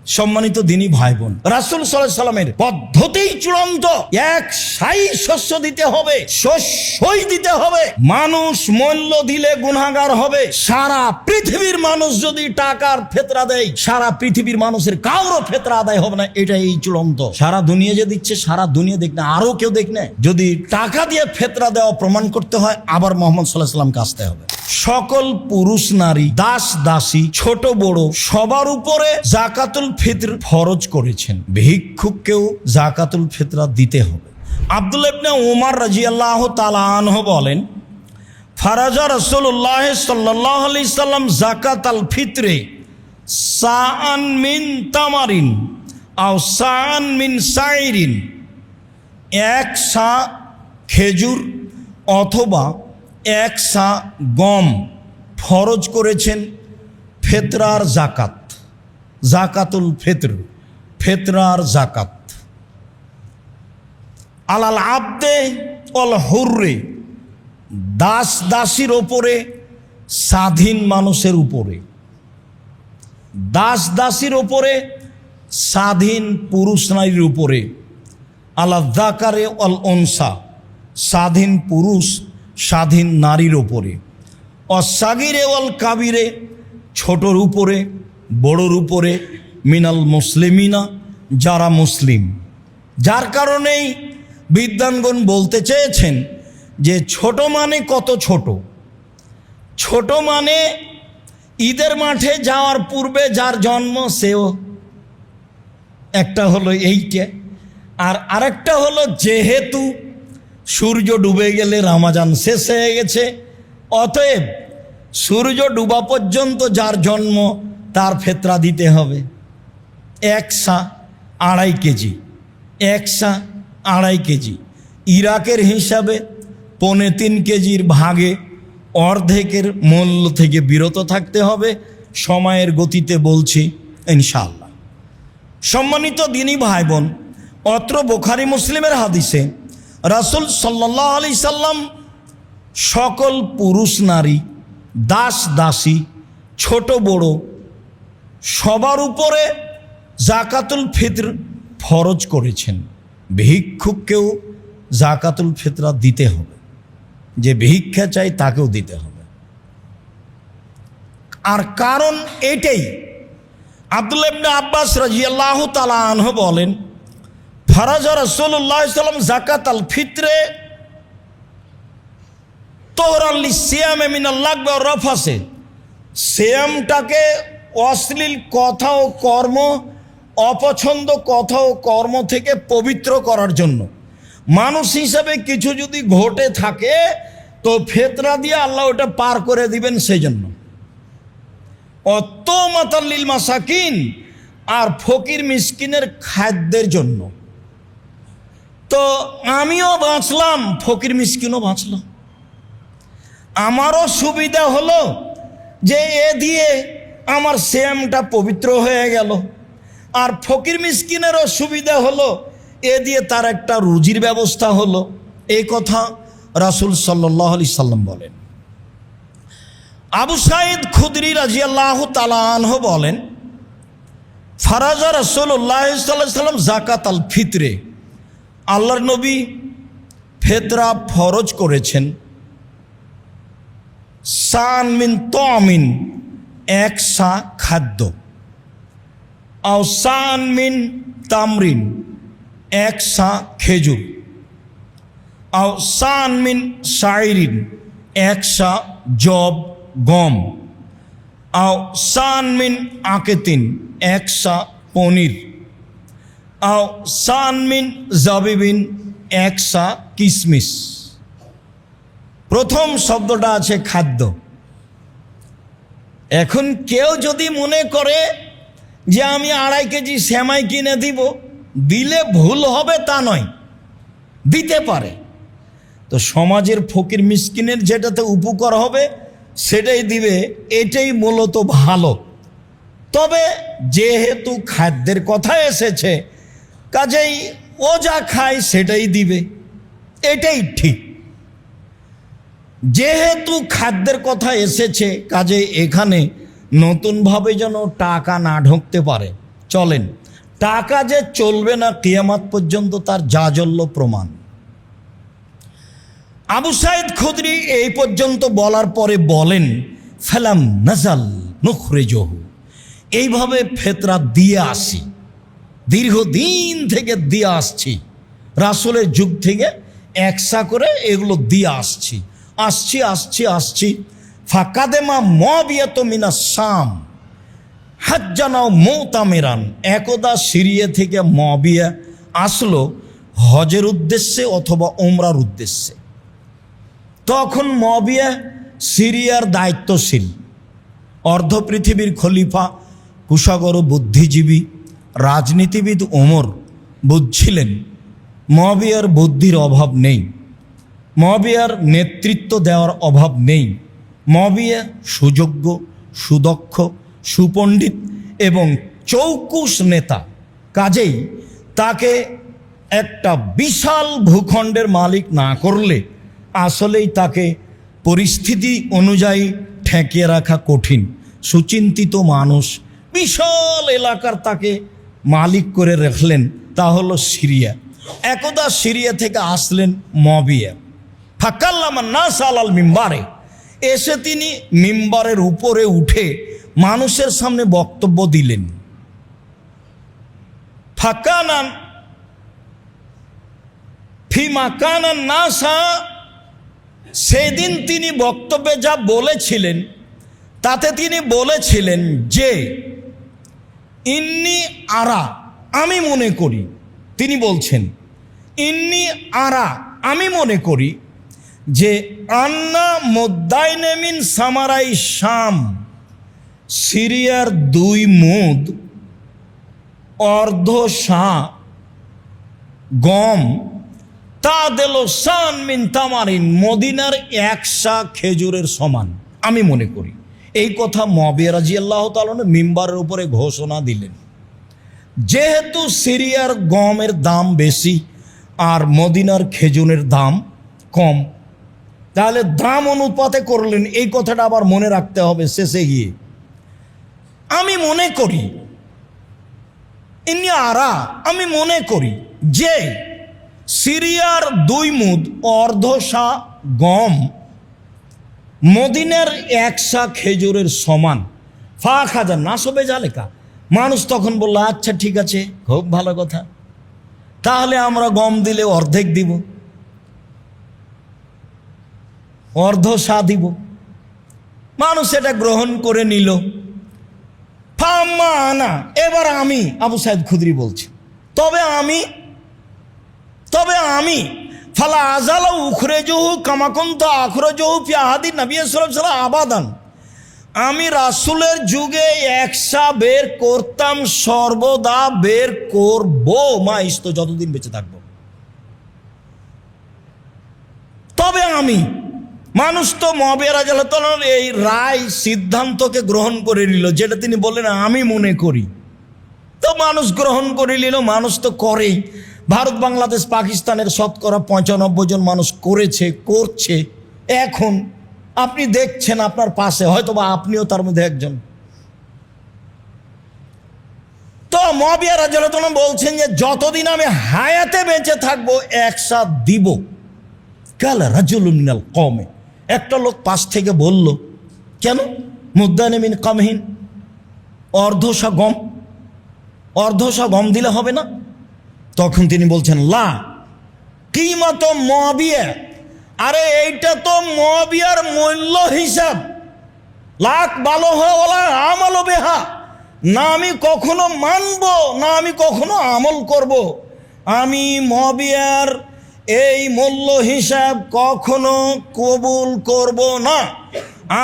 সম্মানিত দিনী ভাই বোন, রাসূল সাল্লাল্লাহু আলাইহি সাল্লামের পদ্ধতি চূড়ান্ত। এক সাই শস্য দিতে হবে, শস্যই দিতে হবে। মানুষ মূল্য দিলে গুনাহগার হবে। সারা পৃথিবীর মানুষ যদি টাকার ফেতরা দেয়, সারা পৃথিবীর মানুষের কারো ফেতরা আদায় হবে না। এটাই চূড়ান্ত। সারা দুনিয়া যে দিচ্ছে, সারা দুনিয়া দেখ না, আরো কেউ দেখ না। যদি টাকা দিয়ে ফেতরা দেওয়া প্রমাণ করতে হয়, আবার মুহাম্মদ সাল্লাল্লাহু আলাইহি সাল্লামকে আসতে হবে। সকল পুরুষ নারী, দাস দাসী, ছোট বড় সবার উপরে যাকাতুল ফিতর ফরজ করেছেন। ভিক্ষুককেও যাকাতুল ফিতরা দিতে হবে। আব্দুল্লাহ ইবনে উমর রাদিয়াল্লাহু তাআলা আনহু বলেন, ফারাজা রাসূলুল্লাহ সাল্লাল্লাহু আলাইহি সাল্লাম যাকাতাল ফিতরে সাআন মিন তামারিন আও সাআন মিন সাইরিন, এক সা খেজুর অথবা এক সা গম ফরজ করেছেন ফেতরার জাকাত, জাকাতুল ফিতর, ফেতরার জাকাত। আলাল আবদে অল হুররে, দাস দাসীর ওপরে, স্বাধীন মানুষের উপরে। দাস দাসীর ওপরে, স্বাধীন পুরুষ নারীর উপরে। আলা যাকারে অল উনসা, স্বাধীন পুরুষ স্বাধীন নারীর ওপরে। অসাগিরে ওয়াল কাবিরে, ছোটর উপরে বড়র উপরে। মিনাল মুসলিমিনা, যারা মুসলিম। যার কারণেই বিদ্বানগণ বলতে চেয়েছেন যে ছোট মানে কত ছোট? ছোট মানে ঈদের মাঠে যাওয়ার পূর্বে যার জন্ম সেও একটা হলো এইটা, আর আরেকটা হলো যেহেতু সূর্য ডুবে গেলে রমজান শেষ হয়ে গেছে, অতএব সূর্য ডুবা পর্যন্ত যার জন্ম তার ফেতরা দিতে হবে। এক সা 2.5 কেজি, এক সা 2.5 কেজি। ইরাকের হিসাবে 3.25 কেজির ভাগে অর্ধেকের মূল্য থেকে বিরত থাকতে হবে। সময়ের গতিতে বলছি ইনশাআল্লাহ। সম্মানিত দিনী ভাই বোন, অত্র বুখারী মুসলিমের হাদিসে রাসূল সাল্লাল্লাহু আলাইহি সাল্লাম সকল পুরুষ নারী, দাস দাসী, ছোট বড় সবার উপরে যাকাতুল ফিতর ফরজ করেছেন। ভিক্ষুককেও যাকাতুল ফিতরা দিতে হবে। যে ভিক্ষা চাই তাকেও দিতে হবে। আর কারণ এটাই, আব্দুল্লাহ ইবনে আব্বাস রাদিয়াল্লাহু তাআলা আনহু বলেন, ফারাজা রাসূলুল্লাহ সাল্লাল্লাহু আলাইহি ওয়াসাল্লাম যাকাতাল ফিতরে তোহরান লিসিয়ামে মিনাল লাগবি ওয়ার রাফাসে। সিয়ামটাকে অশ্লীল কথা ও কর্ম, অপছন্দ কথা ও কর্ম থেকে পবিত্র করার জন্য। মানুষ হিসাবে কিছু যদি ঘটে থাকে তো ফেতরা দিয়ে আল্লাহ ওটা পার করে দিবেন, সেই জন্য। অত্তমাতাল্লিল মাসাকিন, আর ফকির মিসকিনের খাদ্যের জন্য। তো আমিও বাঁচলাম, ফকির মিসকিনও বাঁচল। আমারও সুবিধা হলো যে এ দিয়ে আমার সিয়ামটা পবিত্র হয়ে গেল, আর ফকির মিসকিনেরও সুবিধা হলো, এ দিয়ে তার একটা রুজির ব্যবস্থা হলো। এই কথা রাসূল সাল্লাল্লাহু আলাইহি সাল্লাম বলেন। আবু সাঈদ খুদরি রাদিয়াল্লাহু তাআলা আনহু বলেন, ফারাজা রাসূলুল্লাহ সাল্লাল্লাহু আলাইহি সাল্লাম যাকাতাল ফিতরে, আল্লাহর নবী ফেতরা ফরজ করেছেন। সান মিন তামিন, এক সা খাদ্য। আও সান মিন তামরিন, এক সা খেজুর। আও সান মিন শাইরিন, এক সা জব গম। আও সান মিন আকেতিন, এক সা পনির। আও সান মিন জাবিবিন, এক সা কিশমিশ। প্রথম শব্দটা আছে খাদ্য। এখন কেউ যদি মনে করে যে আমি 2.5 কেজি সেমাই কিনে দিব, দিলে ভুল হবে তা নয়, দিতে পারে। তো সমাজের ফকির মিসকিনের যেটাতে উপকার হবে সেটাই দিবে, এটাই মূলত ভালো। তবে যেহেতু খাদ্যের কথা এসেছে, কাজেই ও যা খায় সেটাই দিবে, এটাই ঠিক। যেহেতু খাদ্যের কথা এসেছে, কাজে এখানে নতুনভাবে যেন টাকা না ঢুকতে পারে, চলেন। টাকা যে চলবে না কিয়ামত পর্যন্ত তার জাজল্য প্রমাণ। আবু সাইদ খুদরি এই পর্যন্ত বলার পরে বলেন, ফালাম নাজাল নুখরিজহু, এইভাবে ফেতরা দিয়ে আসি, দীর্ঘদিন থেকে দিয়ে আসছি, রাসূলের যুগ থেকে একসা করে এগুলো দিয়ে আসছি। ফাকাদেমা মুআবিয়াতু মিনাস শাম হাজ্জানাও মুতামিরান, একদা সিরিয়া থেকে মুআবিয়া আসলো হজের উদ্দেশ্যে অথবা উমরার উদ্দেশ্যে। তখন মুআবিয়া সিরিয়ার দায়িত্বশীল, অর্ধ পৃথিবীর খলিফা, কুশাগর বুদ্ধিজীবী রাজনীতিবিদ ওমর বুঝছিলেন মুআবিয়ার বুদ্ধির অভাব নেই, মুআবিয়ার নেতৃত্ব দেওয়ার অভাব নেই। মুআবিয়া সুযোগ্য, সুদক্ষ, সুপণ্ডিত এবং চৌকুশ নেতা, কাজেই তাকে একটা বিশাল ভূখণ্ডের মালিক না করলে আসলেই তাকে পরিস্থিতি অনুযায়ী ঠেকিয়ে রাখা কঠিন। সুচিন্তিত মানুষ, বিশাল এলাকার তাকে মালিক করে রাখলেন, তা হলো সিরিয়া। একদা সিরিয়া থেকে আসলেন মুআবিয়া, ফাকাল্লামান নাস আলাল মিম্বারে, এসে তিনি মিম্বারের উপরে উঠে মানুষের সামনে বক্তব্য দিলেন। ফাকানান ফিমাকানান নাসা, সেদিন তিনি বক্তব্যে যা বলেছিলেন তাতে তিনি বলেছিলেন যে ইন্নি আরা, আমি মনে করি, তিনি বলছেন ইন্নি আরা, আমি মনে করি যে আন্না মুদ্দাইনে মিন সামারাই শাম, সিরিয়ার 2 মুদ অর্ধ সা গম, তা দিল সান মিন তামারিন, মদিনার 1 সা খেজুরের সমান আমি মনে করি। এই কথা মুআবিয়া রাদিয়াল্লাহু তাআলা মিম্বারের উপরে ঘোষণা দিলেন। যেহেতু সিরিয়ার গমের দাম বেশি আর মদিনার খেজুরের দাম কম, তাহলে দাম অনুপাতে করলেন, এই কথাটা আবার মনে রাখতে হবে শেষে গিয়ে। আমি মনে করি, ইন্নি আরা, আমি মনে করি যে সিরিয়ার 2 মুদ অর্ধ সা গম মদিনার 1 সা খেজুরের সমান। ফা খাজা নাসবে জালেকা, মানুষ তখন বলল আচ্ছা ঠিক আছে, খুব ভালো কথা, তাহলে আমরা গম দিলে অর্ধেক দিব, অর্ধ সা দিব। মানুষ এটা গ্রহণ করে নিল। ফাম্মা আনা, এবার আমি, আবু সাইদ খুদরি বলছি, তবে আমি ফালা আজালা উখরেজহু কামাকুন্ত আখরেজহু ফি আহাদি নবী সাল্লাল্লাহু আলাইহি ওয়াসাল্লাম আবাদান, আমি রাসূলের যুগে 1 সা বের করতাম, সর্বদা বের করব, মাইস্ত যতদিন বেঁচে থাকবো। তবে আমি, মানুষ তো মুআবিয়া রাদিয়াল্লাহু তাআলার এই রায় সিদ্ধান্তকে গ্রহণ করে নিল, যেটা তিনি বললেন আমি মনে করি, তো মানুষ গ্রহণ করে নিল। মানুষ তো করেই, ভারত বাংলাদেশ পাকিস্তানের শতকরা 95 জন মানুষ করেছে, করছে। এখন আপনি দেখছেন আপনার পাশে, হয়তো বা আপনিও তার মধ্যে একজন। তো মুআবিয়া রাদিয়াল্লাহু তাআলা বলছেন যে যতদিন আমি হায়াতে বেঁচে থাকবো 1 সা দিব। কালা রাজুলুন মিনাল কওমে, একটা লোক পাশ থেকে বলল, কেন মুদ্দানে মিন কামহিন, অর্ধ সা গম দিলে হবে না? তখন তিনি বলছেন লা কিমাত মুআবিয়া, আরে এইটা তো মুআবিয়ার মূল্য হিসাব, লাখ ভালো হওয়া আমল বেহা, না আমি কখনো মানব না আমি কখনো আমল করব। আমি মুআবিয়ার এই মূল্য হিসাব কখনো কবুল করব না,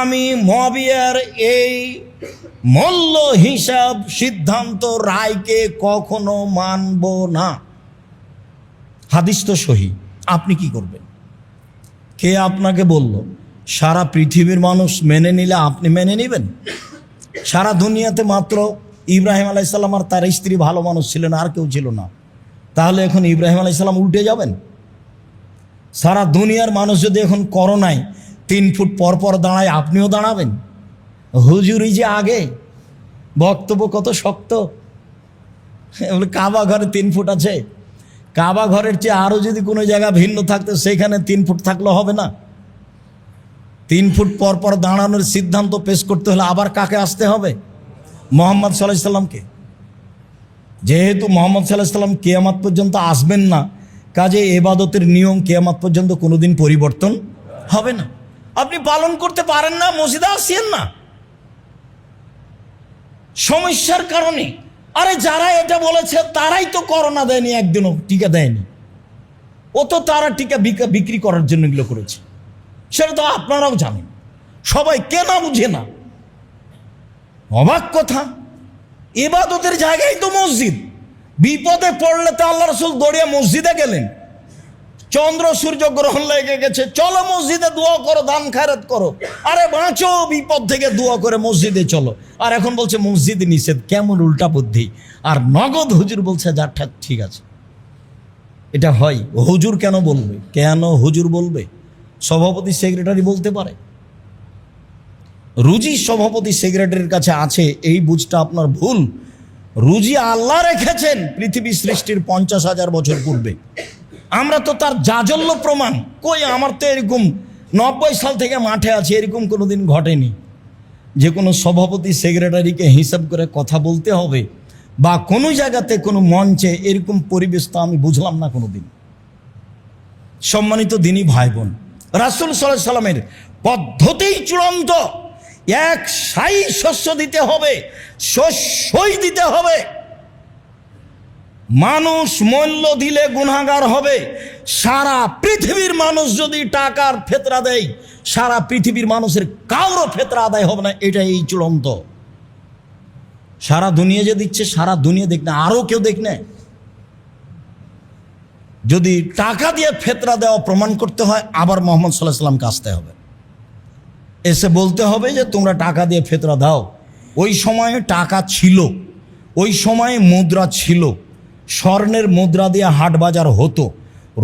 আমি মুআবিয়ার এই মূল্য হিসাব সিদ্ধান্ত রায়কে কখনো মানব না। হাদিস তো সহি, আপনি কি করবেন? কে আপনাকে বলল? সারা পৃথিবীর মানুষ মেনে নিলে আপনি মেনে নেবেন? সারা দুনিয়াতে মাত্র ইব্রাহিম আলাইহিস সালাম আর তার স্ত্রী ভালো মানুষ ছিলেন, আর কেউ ছিল না। তাহলে এখন ইব্রাহিম আলাইহিস সালাম উল্টে যাবেন? সারা দুনিয়ার মানুষ যদি এখন করোনায় 3 ফুট পর পর দাঁড়ায়, আপনিও দাঁড়াবেন? হুজুরি যে আগে, বক্তব্য কত শক্ত, বলে কাবা ঘরে 3 ফুট আছে, কাবা ঘরের চেয়ে আরও যদি কোনো জায়গা ভিন্ন থাকতো সেখানে 3 ফুট থাকলে হবে না? 3 ফুট পর পর দাঁড়ানোর সিদ্ধান্ত পেশ করতে হলে আবার কাকে আসতে হবে? মুহাম্মদ সাল্লাল্লাহু আলাইহি সাল্লামকে। যেহেতু মুহাম্মদ সাল্লাল্লাহু আলাইহি সাল্লাম কিয়ামত পর্যন্ত আসবেন না, কাজে ইবাদতের নিয়ম কিয়ামত পর্যন্ত কোনোদিন পরিবর্তন হবে না। আপনি পালন করতে পারেন না, মসজিদে আসেন না সমস্যার কারণে। আরে যারা এটা বলেছে তারাই তো করোনা দেয়নি, একদিনও টিকা দেয়নি। ও তো তারা টিকা বিক্রি করার জন্য এগুলো করেছে, সেটা তো আপনারাও জানেন। সবাই কেনা বুঝে না, অবাক কথা। ইবাদতের জায়গায় তো মসজিদ। বিপদে পড়লে তো আল্লাহ রাসূল দৌড়িয়ে মসজিদে গেলেন। চন্দ্র সূর্য গ্রহণ লেগে গেছে, চলো মসজিদে দোয়া করো, দান খায়রাত করো। আরে বাঁচো বিপদ থেকে, দোয়া করে মসজিদে চলো। আর এখন বলছে মসজিদে নিষেধ, কেমন উল্টা বুদ্ধি। আর নগদ হুজুর বলছে যা ঠিক আছে। এটা হয়? হুজুর কেন বলবে? কেন হুজুর বলবে? সভাপতি সেক্রেটারি বলতে পারে। রুজি সভাপতি সেক্রেটারির কাছে আছে, এই বুঝটা আপনার ভুল। রুজি আল্লাহ রেখেছেন পৃথিবী সৃষ্টির 50,000 বছর পূর্বে। আমরা তো তার জাজল্য প্রমাণ। কই, আমার তো এরকম 90 সাল থেকে মাঠে আছে, এরকম কোনোদিন ঘটেনি যে কোনো সভাপতি সেক্রেটারিকে হিসাব করে কথা বলতে হবে, বা কোনো জায়গাতে কোনো মঞ্চে এরকম পরিবেশ তো আমি বুঝলাম না কোনোদিন। সম্মানিত দিনী ভাই বোন, রাসূল সাল্লাল্লাহু আলাইহি সাল্লামের পদ্ধতিই চূড়ান্ত। এক সাই শস্য দিতে হবে, শস্যই দিতে হবে। মানুষ মূল্য দিলে গুনাহগার হবে। সারা পৃথিবীর মানুষ যদি টাকার ফেতরা দেয়, সারা পৃথিবীর মানুষের কারো ফেতরা আদায় হবে না। এটাই এই চূড়ান্ত। সারা দুনিয়া যে দিচ্ছে, সারা দুনিয়া দেখ না, আরও কেউ দেখ না। যদি টাকা দিয়ে ফেতরা দেওয়া প্রমাণ করতে হয়, আবার মুহাম্মদ সাল্লাল্লাহু আলাইহি সাল্লামকে আসতে হবে, এসে বলতে হবে যে তোমরা টাকা দিয়ে ফেতরা দাও। ওই সময়ে টাকা ছিল, ওই সময়ে মুদ্রা ছিল। স্বর্ণের মুদ্রা দিয়ে হাট বাজার হতো,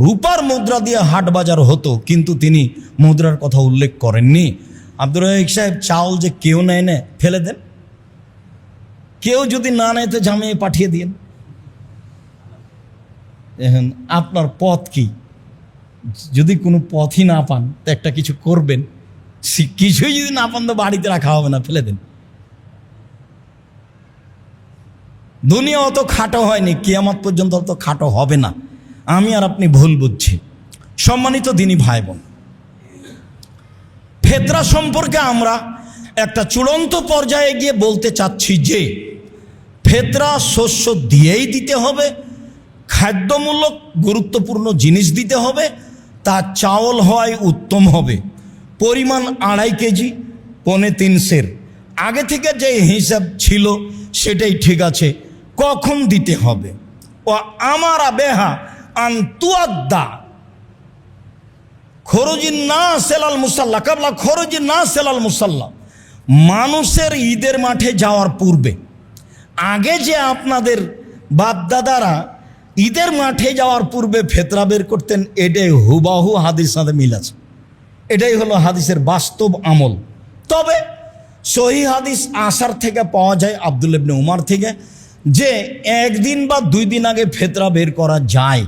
রূপার মুদ্রা দিয়ে হাট বাজার হতো, কিন্তু তিনি মুদ্রার কথা উল্লেখ করেননি। আব্দুর রাজ্জাক সাহেব, চাউল যে কেউ নেয় না, ফেলে দেন। কেউ যদি না নেয় তো জামিয়ে পাঠিয়ে দিন। এখন আপনার পথ কি? যদি কোনো পথই না পান তো একটা কিছু করবেন। কিছুই যদি না পান তো বাড়িতে রাখা হবে না, ফেলে দেন। দুনিয়া অত খাটো হয়নি, কিয়ামত পর্যন্ত অত খাটো হবে না। আমি আর আপনি ভুল বুঝছি। সম্মানিত দিনী ভাই বোন, ফেতরা সম্পর্কে আমরা একটা চূড়ান্ত পর্যায়ে গিয়ে বলতে চাচ্ছি যে ফেতরা শস্য দিয়েই দিতে হবে, খাদ্যমূলক গুরুত্বপূর্ণ জিনিস দিতে হবে, তা চাউল হয় উত্তম হবে। পরিমাণ 2.5 কেজি, 3.25 সের। আগে থেকে যে হিসাব ছিল সেটাই ঠিক আছে। কখন দিতে হবে? ও আমারা বেহা আন্তুয়াদ্দা খরুজিন না সেলাল মুসাল্লা কাবলা খরুজিন না সেলাল মুসাল্লা। মানুষের ঈদের মাঠে যাওয়ার পূর্বে, আগে যে আপনাদের বাপদাদারা ঈদের মাঠে যাওয়ার পূর্বে ফেতরা বের করতেন, এটাই হুবাহু হাদিস সাথে মিল আছে। এটাই হলো হাদিসের বাস্তব আমল। তবে সহিহ হাদিস আসার থেকে পাওয়া যায়, আব্দুল্লাহ ইবনে উমর থেকে, যে 1 দিন বা 2 দিন আগে ফেতরা বের করা যায়।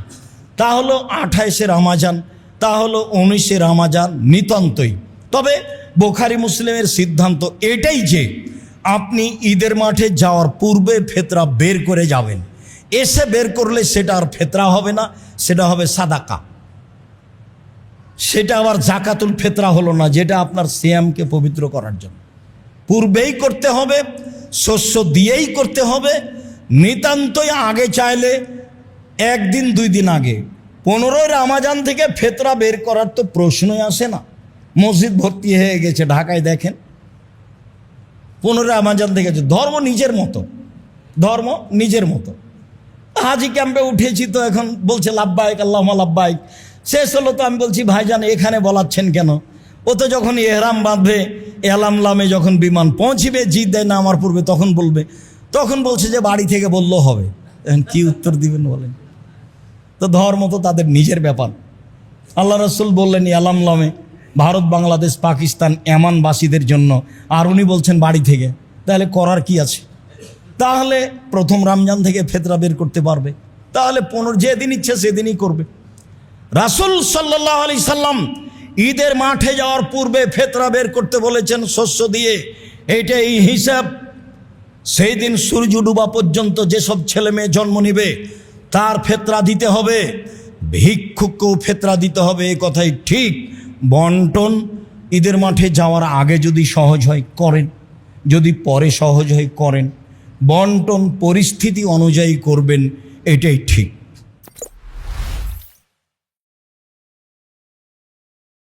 তা হলো 28 রমাজান, তা হলো 19 রমাজান, নিতান্তই। তবে বুখারী মুসলিমের সিদ্ধান্ত এটাই যে আপনি ঈদের মাঠে যাওয়ার পূর্বে ফেতরা বের করে যাবেন। এসে বের করলে সেটা আর ফেতরা হবে না, সেটা হবে সাদাকা। সেটা আবার জাকাতুল ফেতরা হলো না, যেটা আপনার সিয়ামকে পবিত্র করার জন্য। পূর্বেই করতে হবে, শস্য দিয়েই করতে হবে। নিতান্তই আগে চাইলে 1 দিন 2 দিন আগে। 15 রমাজান থেকে ফেতরা বের করার তো প্রশ্নই আসে না। মসজিদ ভর্তি হয়ে গেছে ঢাকায়, দেখেন। 15 রমাজান থেকে। ধর্ম নিজের মতো, ধর্ম নিজের মতো। হাজি ক্যাম্পে উঠেছি তো এখন বলছে লাব্বাইক আল্লাহুম্মা লাব্বাইক। শেষ হলো তো আমি বলছি ভাইজান এখানে বলাচ্ছেন কেন? ও তো যখন এহরাম বাঁধবে, এলামলামে যখন বিমান পৌঁছিবে, জিদ্দায় নামার পূর্বে তখন বলবে। তখন বলছে যে বাড়ি থেকে বললেও হবে। এখন কি উত্তর দিবেন বলেন? তো ধর্ম তো তাদের নিজের ব্যাপার। আল্লাহ রাসূল বললেন এলামলামে, ভারত, বাংলাদেশ, পাকিস্তান, এমানবাসীদের জন্য, আর উনি বলছেন বাড়ি থেকে। তাহলে করার কি আছে? তাহলে প্রথম রমজান থেকে ফেতরা বের করতে পারবে, তাহলে যেদিন ইচ্ছে সেদিনই করবে। রাসূল সাল্লাল্লাহু আলাইহি সাল্লাম ঈদের মাঠে যাওয়ার পূর্বে ফেতরা বের করতে বলেছেন শস্য দিয়ে। এইটাই হিসাব। সেই দিন সূর্য ডুবা পর্যন্ত যেসব ছেলে মেয়ে জন্ম নিবে তার ফেতরা দিতে হবে, ভিক্ষুককেও ফেতরা দিতে হবে, এ কথাই ঠিক। বন্টন ঈদের মাঠে যাওয়ার আগে যদি সহজ হয় করেন, যদি পরে সহজ হয় করেন, বন্টন পরিস্থিতি অনুযায়ী করবেন, এটাই ঠিক।